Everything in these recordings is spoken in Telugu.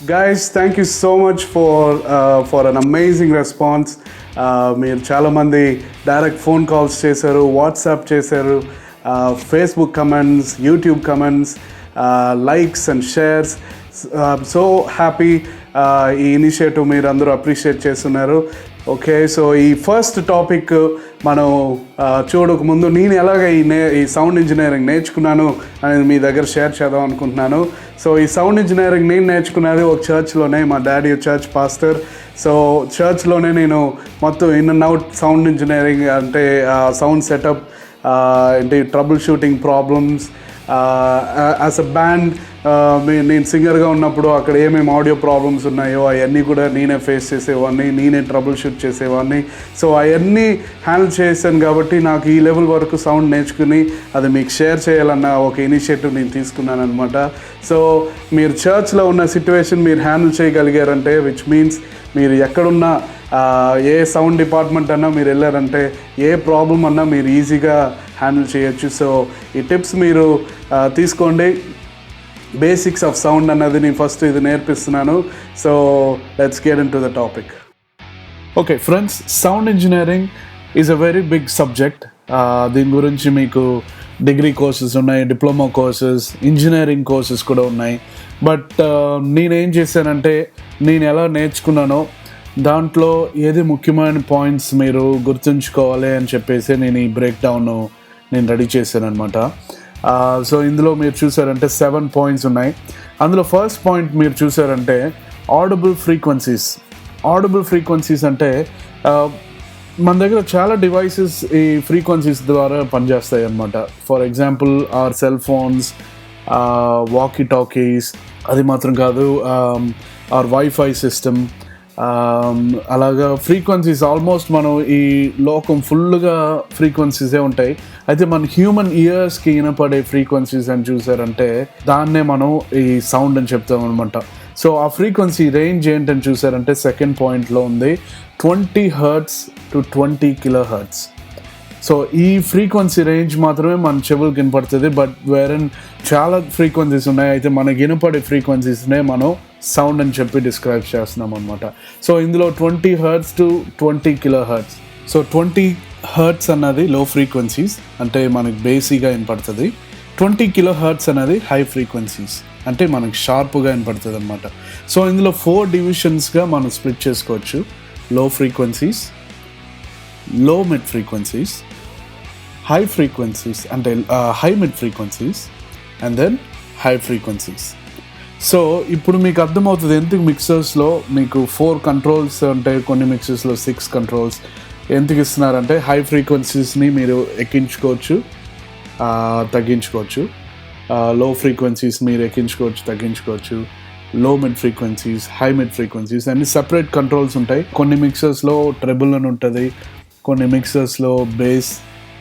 Guys, thank you so much for an amazing response. మీరు చాలామంది డైరెక్ట్ ఫోన్ కాల్స్ చేశారు, వాట్సాప్ చేశారు, Facebook comments, YouTube comments, likes and shares. So happy ఈ ఇనిషియేటివ్ మీరు అందరూ అప్రిషియేట్ చేస్తున్నారు. ఓకే, సో ఈ ఫస్ట్ టాపిక్ మనం చూడక ముందు నేను ఎలాగ ఈ సౌండ్ ఇంజనీరింగ్ నేర్చుకున్నాను అనేది మీ దగ్గర షేర్ చేద్దాం అనుకుంటున్నాను. సో ఈ సౌండ్ ఇంజనీరింగ్ నేను నేర్చుకున్నది ఒక చర్చ్లోనే. మా డాడీ చర్చ్ పాస్టర్. సో చర్చ్లోనే నేను మొత్తం in and out sound engineering అంటే సౌండ్ సెటప్, ఏంటి trouble shooting problems as a band. నేను సింగర్గా ఉన్నప్పుడు అక్కడ ఏమేమి ఆడియో ప్రాబ్లమ్స్ ఉన్నాయో అవన్నీ కూడా నేనే ఫేస్ చేసేవాడిని, నేనే ట్రబుల్ షూట్ చేసేవాడిని. సో అవన్నీ హ్యాండిల్ చేశాను కాబట్టి నాకు ఈ లెవెల్ వరకు సౌండ్ నేర్చుకుని అది మీకు షేర్ చేయాలన్న ఒక ఇనిషియేటివ్ నేను తీసుకున్నాను అనమాట. సో మీరు చర్చ్లో ఉన్న సిచ్యువేషన్ మీరు హ్యాండిల్ చేయగలిగారంటే, విచ్ మీన్స్ మీరు ఎక్కడున్నా ఏ సౌండ్ డిపార్ట్మెంట్ అన్నా మీరు వెళ్ళారంటే ఏ ప్రాబ్లం అన్నా మీరు ఈజీగా హ్యాండిల్ చేయొచ్చు. సో ఈ టిప్స్ మీరు తీసుకోండి. బేసిక్స్ ఆఫ్ సౌండ్ అన్నది నేను ఫస్ట్ ఇది నేర్పిస్తున్నాను. So let's get into the topic. Okay friends, sound engineering is a very big subject. దీని గురించి మీకు డిగ్రీ కోర్సెస్ ఉన్నాయి, డిప్లొమా కోర్సెస్, ఇంజనీరింగ్ కోర్సెస్ కూడా ఉన్నాయి. బట్ నేనేం చేశానంటే, నేను ఎలా నేర్చుకున్నానో దాంట్లో ఏది ముఖ్యమైన పాయింట్స్ మీరు గుర్తుంచుకోవాలి అని చెప్పేసి నేను ఈ బ్రేక్ డౌన్ నేను రెడీ చేశాను అనమాట. సో ఇందులో మీరు చూసారంటే 7 పాయింట్స్ ఉన్నాయి. అందులో ఫస్ట్ పాయింట్ మీరు చూసారంటే ఆడిబుల్ ఫ్రీక్వెన్సీస్. ఆడిబుల్ ఫ్రీక్వెన్సీస్ అంటే మన దగ్గర చాలా డివైసెస్ ఈ ఫ్రీక్వెన్సీస్ ద్వారా పనిచేస్తాయి అన్నమాట. For example our cell phones, walkie talkies, అది మాత్రం కాదు, ఆర్ వైఫై సిస్టమ్. అలాగా ఫ్రీక్వెన్సీస్ ఆల్మోస్ట్ మనం ఈ లోకం ఫుల్గా ఫ్రీక్వెన్సీసే ఉంటాయి. అయితే మన హ్యూమన్ ఇయర్స్కి వినపడే ఫ్రీక్వెన్సీస్ అని చూసారంటే దాన్నే మనం ఈ సౌండ్ అని చెప్తాం అనమాట. సో ఆ ఫ్రీక్వెన్సీ రేంజ్ ఏంటని చూసారంటే సెకండ్ పాయింట్లో ఉంది 20 Hz to 20 kHz. సో ఈ ఫ్రీక్వెన్సీ రేంజ్ మాత్రమే మన చెవులకు వినపడుతుంది. బట్ వేరే చాలా ఫ్రీక్వెన్సీస్ ఉన్నాయి. అయితే మనకి వినపడే ఫ్రీక్వెన్సీస్నే మనం సౌండ్ అని చెప్పి డిస్క్రైబ్ చేస్తున్నాం అనమాట. సో ఇందులో 20 Hz to 20 kHz. So 20 Hz అన్నది లో ఫ్రీక్వెన్సీస్, అంటే మనకి బేసిక్గా వినపడుతుంది. 20 kHz అనేది హై ఫ్రీక్వెన్సీస్, అంటే మనకి షార్ప్గా వినపడుతుంది అనమాట. సో ఇందులో 4 డివిజన్స్గా మనం స్ప్లిట్ చేసుకోవచ్చు. Low frequencies, low mid frequencies, high frequencies అంటే high mid frequencies, and then high frequencies. So ఇప్పుడు మీకు అర్థమవుతుంది ఎందుకు మిక్సర్స్లో మీకు 4 కంట్రోల్స్ అంటే కొన్ని మిక్సర్స్లో 6 కంట్రోల్స్ ఎందుకు ఇస్తున్నారంటే హై ఫ్రీక్వెన్సీస్ని మీరు ఎక్కించుకోవచ్చు, తగ్గించుకోవచ్చు. లో ఫ్రీక్వెన్సీస్ మీరు ఎక్కించుకోవచ్చు, తగ్గించుకోవచ్చు. Low mid frequencies, high mid frequencies అన్ని సపరేట్ కంట్రోల్స్ ఉంటాయి. కొన్ని మిక్సర్స్లో ట్రెబుల్ అని ఉంటుంది, కొన్ని మిక్సర్స్లో bass,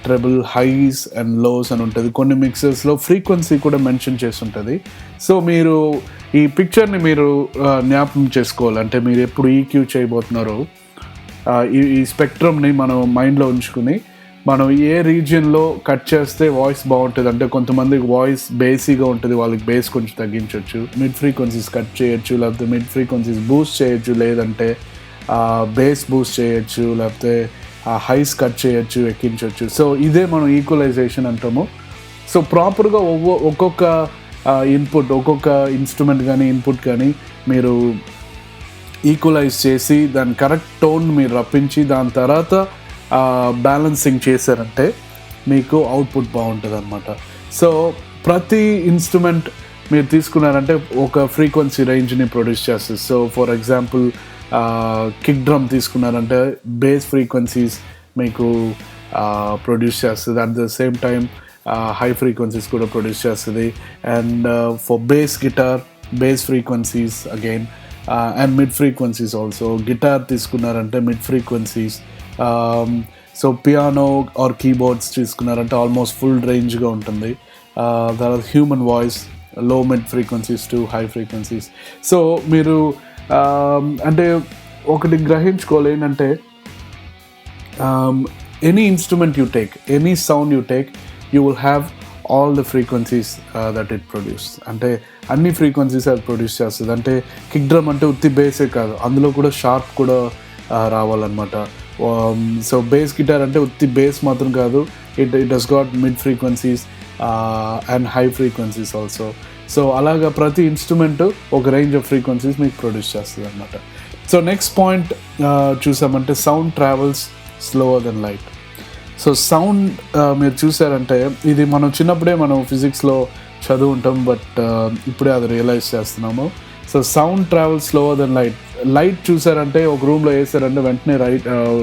treble, highs and lows అని ఉంటుంది. కొన్ని మిక్సర్స్లో ఫ్రీక్వెన్సీ కూడా మెన్షన్ చేసి ఉంటుంది. సో మీరు ఈ పిక్చర్ని మీరు జ్ఞాపకం చేసుకోవాలంటే మీరు ఎప్పుడు ఈక్యూ చేయబోతున్నారో ఈ స్పెక్ట్రమ్ని మనం మైండ్లో ఉంచుకుని మనం ఏ రీజియన్లో కట్ చేస్తే వాయిస్ బాగుంటుంది. అంటే కొంతమందికి వాయిస్ బేసిక్గా ఉంటుంది, వాళ్ళకి బేస్ కొంచెం తగ్గించవచ్చు, మిడ్ ఫ్రీక్వెన్సీస్ కట్ చేయొచ్చు, లేకపోతే మిడ్ ఫ్రీక్వెన్సీస్ బూస్ట్ చేయొచ్చు, లేదంటే బేస్ బూస్ట్ చేయొచ్చు, లేకపోతే హైస్ కట్ చేయొచ్చు, ఎక్కించవచ్చు. సో ఇదే మనం ఈక్వలైజేషన్ అంటాము. సో ప్రాపర్గా ఒక్కొక్క ఇన్పుట్, ఒక్కొక్క ఇన్స్ట్రుమెంట్ కానీ ఇన్పుట్ కానీ మీరు ఈక్వలైజ్ చేసి దాని కరెక్ట్ టోన్ మీరు రప్పించి దాని తర్వాత బ్యాలెన్సింగ్ చేశారంటే మీకు అవుట్పుట్ బాగుంటుంది అనమాట. సో ప్రతి ఇన్స్ట్రుమెంట్ మీరు తీసుకున్నారంటే ఒక ఫ్రీక్వెన్సీ రేంజ్ని ప్రొడ్యూస్ చేస్తుంది. So for example kick drum తీసుకున్నారంటే బేస్ ఫ్రీక్వెన్సీస్ మీకు ప్రొడ్యూస్ చేస్తుంది. At the same time high frequencies కూడా ప్రొడ్యూస్ చేస్తుంది. And for bass guitar, bass frequencies again and mid frequencies also. Guitar తీసుకున్నారంటే mid frequencies. So piano or keyboards తీసుకున్నారంటే ఆల్మోస్ట్ ఫుల్ రేంజ్గా ఉంటుంది. తర్వాత human voice, low mid frequencies to high frequencies. So మీరు అంటే ఒకటి గ్రహించుకోవాలి ఏంటంటే any instrument you take, any sound you take, you will have all the frequencies that it produce. అంటే అన్ని ఫ్రీక్వెన్సీస్ అది ప్రొడ్యూస్ చేస్తుంది. అంటే కిక్ డ్రమ్ అంటే ఉత్తి బేసే కాదు, అందులో కూడా షార్ప్ కూడా రావాలన్నమాట. సో బేస్ గిటార్ అంటే ఉత్తి బేస్ మాత్రం కాదు, it has got mid frequencies and high frequencies also. So అలాగా ప్రతి ఇన్స్ట్రుమెంట్ ఒక రేంజ్ ఆఫ్ ఫ్రీక్వెన్సీస్ మీకు ప్రొడ్యూస్ చేస్తుంది అనమాట. సో నెక్స్ట్ పాయింట్ చూసామంటే sound travels slower than light. So sound మీరు చూసారంటే ఇది మనం చిన్నప్పుడే మనం ఫిజిక్స్లో చదువు ఉంటాం, బట్ ఇప్పుడే అది రియలైజ్ చేస్తున్నాము. So sound travels slower than light. Light చూసారంటే ఒక రూమ్లో వేసారంటే వెంటనే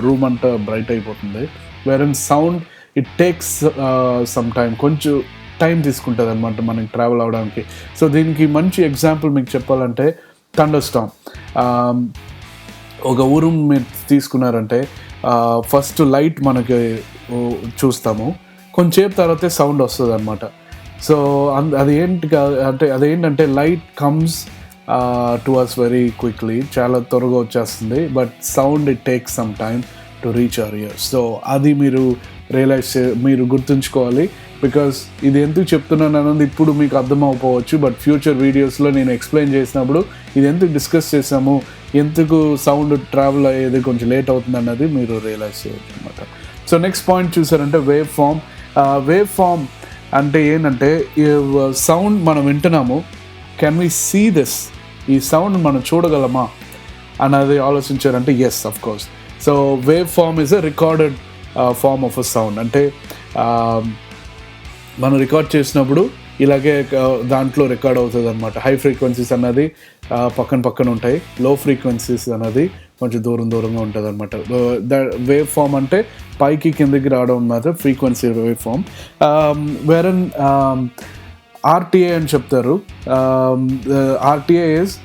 రూమ్ అంతా బ్రైట్ అయిపోతుంది. వేరే sound it takes some time, కొంచెం టైం తీసుకుంటుంది అనమాట మనకి ట్రావెల్ అవడానికి. సో దీనికి మంచి ఎగ్జాంపుల్ మీకు చెప్పాలంటే థండర్ స్టార్మ్. ఒక ఊరు మీరు తీసుకున్నారంటే ఫస్ట్ లైట్ మనకి చూస్తాము, కొంచెంసేపు తర్వాతే సౌండ్ వస్తుంది అనమాట. సో అదేంటంటే light comes to us very quickly, చాలా త్వరగా వచ్చేస్తుంది, but sound it takes some time to reach our ears. So అది మీరు గుర్తుంచుకోవాలి. బికాస్ ఇది ఎందుకు చెప్తున్నాను అన్నది ఇప్పుడు మీకు అర్థం అవ్వకపోవచ్చు, బట్ ఫ్యూచర్ వీడియోస్లో నేను ఎక్స్ప్లెయిన్ చేసినప్పుడు ఇది ఎందుకు డిస్కస్ చేసాము, ఎందుకు సౌండ్ ట్రావెల్ అయ్యేది కొంచెం లేట్ అవుతుంది అన్నది మీరు రియలైజ్ చేయొచ్చు అనమాట. సో నెక్స్ట్ పాయింట్ చూసారంటే వేవ్ ఫామ్. వేవ్ ఫామ్ అంటే ఏంటంటే సౌండ్ మనం వింటున్నాము, కెన్ వి సీ దిస్, ఈ సౌండ్ మనం చూడగలమా అన్నది ఆలోచించారంటే yes, of course. So wave form is a recorded form of a sound. అంటే మనం రికార్డ్ చేసినప్పుడు ఇలాగే దాంట్లో రికార్డ్ అవుతుంది అనమాట. హై ఫ్రీక్వెన్సీస్ అన్నది పక్కన ఉంటాయి, లో ఫ్రీక్వెన్సీస్ అన్నది కొంచెం దూరంగా ఉంటుంది అనమాట. వేవ్ ఫామ్ అంటే పైకి కిందకి రావడం అన్నమాట ఫ్రీక్వెన్సీ వేవ్ ఫామ్. వేరే ఆర్టీఏ అని చెప్తారు. ఆర్టీఏ ఇస్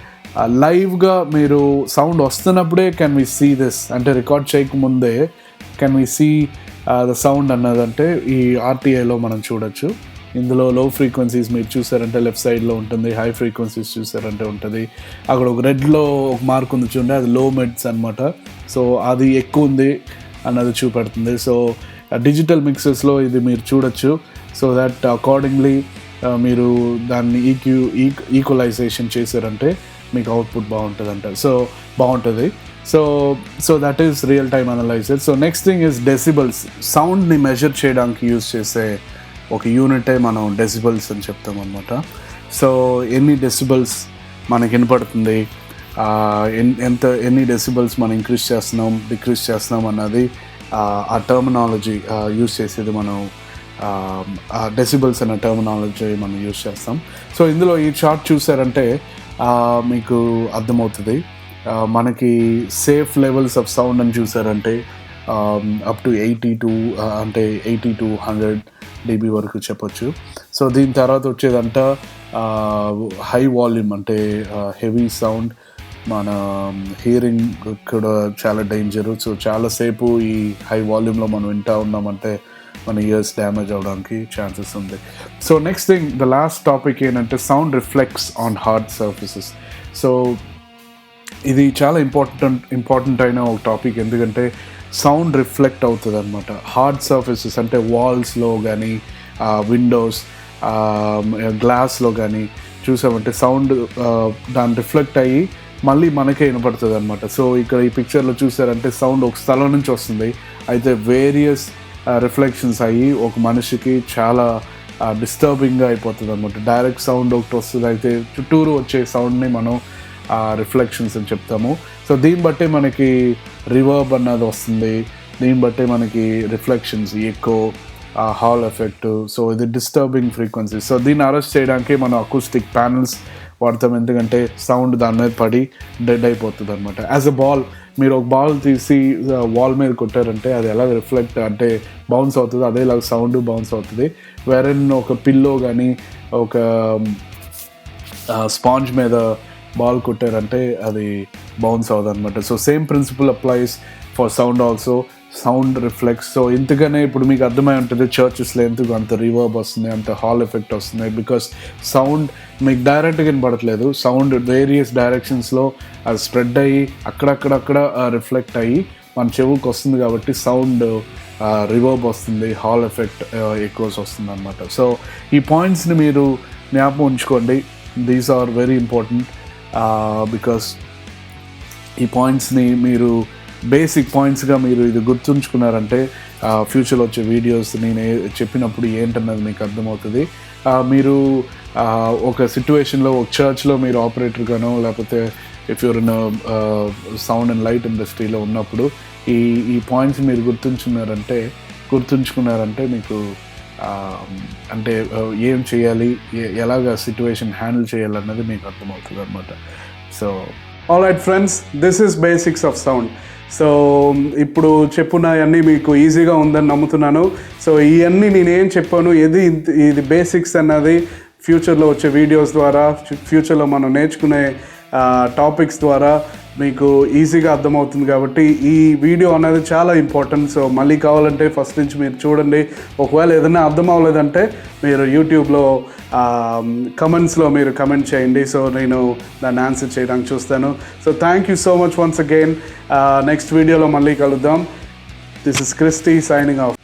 లైవ్గా మీరు సౌండ్ వస్తున్నప్పుడే కెన్ వి సీ దిస్, అంటే రికార్డ్ చేయకముందే can we see the sound అన్నదంటే ఈ ఆర్టీఏలో మనం చూడొచ్చు. ఇందులో లో ఫ్రీక్వెన్సీస్ మీరు చూసారంటే లెఫ్ట్ సైడ్లో ఉంటుంది, హై ఫ్రీక్వెన్సీస్ చూసారంటే ఉంటుంది. అక్కడ ఒక రెడ్లో ఒక మార్క్ ఉంది చూడండి, అది లో మిడ్స్ అనమాట. సో అది ఎక్కువ ఉంది అన్నది చూపెడుతుంది. సో డిజిటల్ మిక్సెస్లో ఇది మీరు చూడొచ్చు. సో దట్ అకార్డింగ్లీ మీరు దాన్ని ఈక్వలైజేషన్ చేశారంటే మీకు అవుట్పుట్ బాగుంటుంది. So that is real time analyser. So next thing is decibels. సౌండ్ని మెజర్ చేయడానికి యూజ్ చేసే ఒక యూనిటే మనం డెసిబల్స్ అని చెప్తాం అనమాట. సో ఎన్ని డెసిబల్స్ మనకి వినపడుతుంది, ఎన్ని డెసిబల్స్ మనం ఇంక్రీజ్ చేస్తున్నాం, డిక్రీజ్ చేస్తున్నాం అన్నది ఆ టర్మినాలజీ యూజ్ చేసేది మనం డెసిబల్స్ అనే టర్మినాలజీ మనం యూజ్ చేస్తాం. సో ఇందులో ఈ చార్ట్ చూసారంటే మీకు అర్థమవుతుంది. మనకి సేఫ్ లెవెల్స్ ఆఫ్ సౌండ్ అని చూసారంటే అప్ టు 80 to 100 dB వరకు చెప్పొచ్చు. సో దీని తర్వాత వచ్చేదంట హై వాల్యూమ్, అంటే హెవీ సౌండ్, మన హియరింగ్ కూడా చాలా డేంజరు. సో చాలాసేపు ఈ హై వాల్యూమ్లో మనం వింటూ ఉన్నామంటే మన ఇయర్స్ డ్యామేజ్ అవ్వడానికి ఛాన్సెస్ ఉంది. So next thing, the last topic ఏంటంటే sound reflects on hard surfaces. So ఇది చాలా ఇంపార్టెంట్ అయిన ఒక టాపిక్, ఎందుకంటే సౌండ్ రిఫ్లెక్ట్ అవుతుంది అనమాట హార్డ్ సర్ఫేసెస్. అంటే వాల్స్లో కానీ, విండోస్, గ్లాస్లో కానీ చూసామంటే సౌండ్ దాన్ని రిఫ్లెక్ట్ అయ్యి మళ్ళీ మనకే వినపడుతుంది అనమాట. సో ఇక్కడ ఈ పిక్చర్లో చూసారంటే సౌండ్ ఒక స్థలం నుంచి వస్తుంది, అయితే వేరియస్ రిఫ్లెక్షన్స్ అయ్యి ఒక మనిషికి చాలా డిస్టర్బింగ్గా అయిపోతుంది అనమాట. డైరెక్ట్ సౌండ్ ఒకటి వస్తుంది, అయితే చుట్టూరు వచ్చే సౌండ్ని మనం రిఫ్లెక్షన్స్ అని చెప్తాము. సో దీన్ని బట్టే మనకి రివర్బ్ అన్నది వస్తుంది, దీన్ని బట్టే మనకి reflections, echo, hall effect. So ఇది డిస్టర్బింగ్ ఫ్రీక్వెన్సీ. సో దీన్ని అరెస్ట్ చేయడానికి మనం అకూస్టిక్ ప్యానల్స్ వాడతాం, ఎందుకంటే సౌండ్ దాని మీద పడి డెడ్ అయిపోతుంది అనమాట. యాజ్ అ బాల్, మీరు ఒక బాల్ తీసి వాల్ మీద కొట్టారంటే అది ఎలాగ రిఫ్లెక్ట్ అంటే బౌన్స్ అవుతుంది, అదేలాగా సౌండ్ బౌన్స్ అవుతుంది. వేరే ఒక పిల్లో కానీ ఒక స్పాంజ్ మీద బాల్ కొట్టారంటే అది బౌన్స్ అవుతుంది అనమాట. So same principle applies for sound also, sound reflects. So ఇంతగానే ఇప్పుడు మీకు అర్థమై ఉంటుంది చర్చెస్లో ఎందుకు అంత రివర్బ్ వస్తుంది, అంత హాల్ ఎఫెక్ట్ వస్తుంది. బికాస్ సౌండ్ మీకు డైరెక్ట్గా వినపడట్లేదు, సౌండ్ వేరియస్ డైరెక్షన్స్లో అది స్ప్రెడ్ అయ్యి అక్కడక్కడ రిఫ్లెక్ట్ అయ్యి మన చెవుకి వస్తుంది, కాబట్టి సౌండ్ రివర్బ్ వస్తుంది, హాల్ ఎఫెక్ట్ ఎక్కువ వస్తుంది అనమాట. సో ఈ పాయింట్స్ని మీరు జ్ఞాపకం ఉంచుకోండి. These are very important because ఈ పాయింట్స్ని మీరు బేసిక్ పాయింట్స్గా మీరు ఇది గుర్తుంచుకున్నారంటే ఫ్యూచర్లో వచ్చే వీడియోస్ నేను చెప్పినప్పుడు ఏంటన్నది మీకు అర్థమవుతుంది. మీరు ఒక సిట్యువేషన్లో ఒక చర్చ్లో మీరు ఆపరేటర్గానో లేకపోతే if you're in sound and light ఇండస్ట్రీలో ఉన్నప్పుడు ఈ పాయింట్స్ మీరు గుర్తుంచుకున్నారంటే మీకు అంటే ఏం చేయాలి, ఎలాగ సిట్యువేషన్ హ్యాండిల్ చేయాలన్నది మీకు అర్థమవుతుంది అనమాట. So alright friends, this is basics of sound. So ఇప్పుడు చెప్పున్నవన్నీ మీకు ఈజీగా ఉందని నమ్ముతున్నాను. సో ఇవన్నీ నేనేం చెప్పాను, ఇది బేసిక్స్ అన్నది ఫ్యూచర్లో వచ్చే వీడియోస్ ద్వారా, ఫ్యూచర్లో మనం నేర్చుకునే టాపిక్స్ ద్వారా మీకు ఈజీగా అర్థమవుతుంది. కాబట్టి ఈ వీడియో అనేది చాలా ఇంపార్టెంట్. సో మళ్ళీ కావాలంటే ఫస్ట్ నుంచి మీరు చూడండి. ఒకవేళ ఏదైనా అర్థం అవ్వలేదంటే మీరు యూట్యూబ్లో కమెంట్స్లో మీరు కమెంట్ చేయండి. సో నేను దాన్ని ఆన్సర్ చేయడానికి చూస్తాను. So thank you so much once again. Next వీడియోలో మళ్ళీ కలుద్దాం. This is Christy signing of.